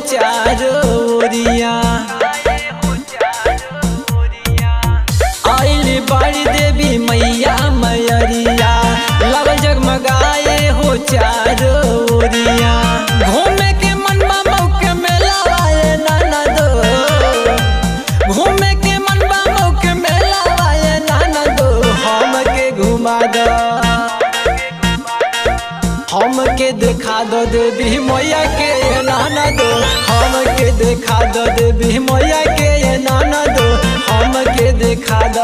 चारोरिया। आइल बाड़ी देवी मैया मयरिया, लव जगमगाए हो चारोरिया। घूमे के मनवा मौके मेला आए नाना दो, घूमे के मनवा मौके मेला आए नाना दो। हमके घुमा दो, हमके देखा दो देवी मैया के नाना दो, हमके देखा दो देवी मैया के नाना दो, हमके देखा दो।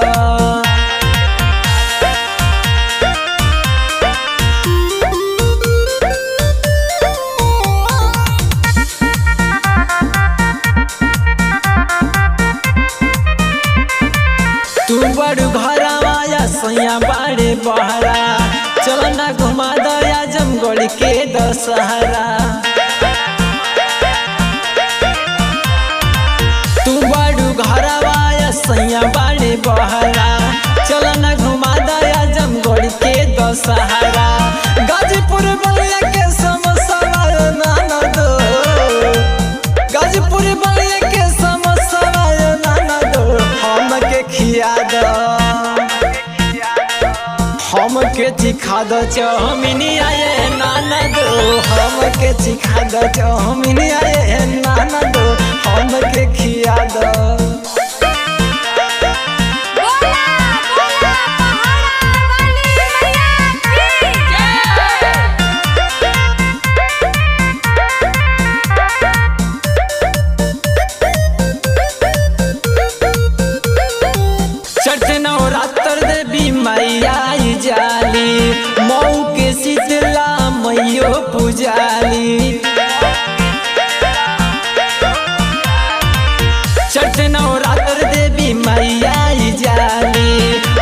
तू बड़ घरवा या सैया बाड़े बहरा, चल ना घुमा दया जमगढ़ के दशहरा। तू बड़ घरवा या सैया बाड़े बहरा, चल ना घुमा दया जमगढ़ के दशहरा। गाजीपुर बलिया के समोसा नाना दो, गाजीपुर बलिया के समोसा नाना दो, हमके खिया दो, हमके चिखा दो चौमिनिया ये नाना दो, हमके चिखा दो चौमिनिया ये नाना दो, हमके खिया दो। नवरात्र देवी मैया जाली, मऊ के शीतला मैयो पुजाली। छठ नवरात्र देवी मैया जाली,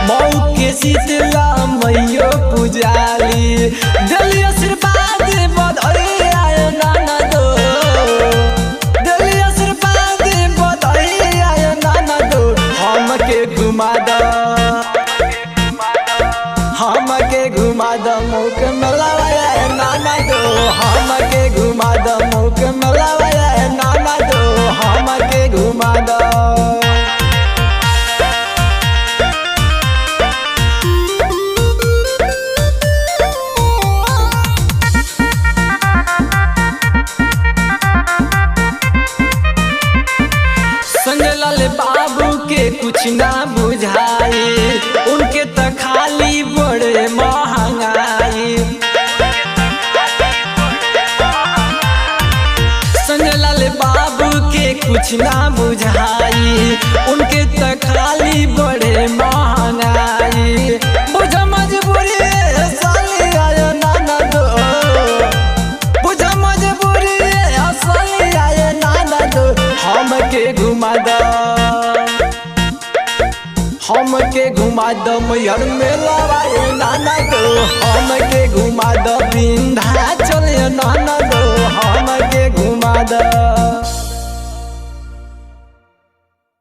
मऊ के शीतला मैयो पुजाली। दिली आशीर्वाद बधाई आए नाना दो, दिली आशीर्वाद बधाई आए नाना दो, हमके घुमा दो, हमके घुमा दो मौके मेलावा नाना दो, हमके घुमा दो मौके मेलावा नाना दो, हमके घुमा दो। संजलाल बाबू के कुछ ना बुझाए, उनके तो खाली बड़े महंगाई। संजलाल बाबू के कुछ ना बुझाई, उनके तो खाली बड़े महंगाई। बुझ मजबूरी साली आयो नाना दो, बुझ मजबूरी साली आयो नाना दो, हमके घुमा दो, हमके घुमा दो मैहर मेलावा नाना दो, हमके घुमा दो विंध्याचल नाना दो, हमके घुमा दो।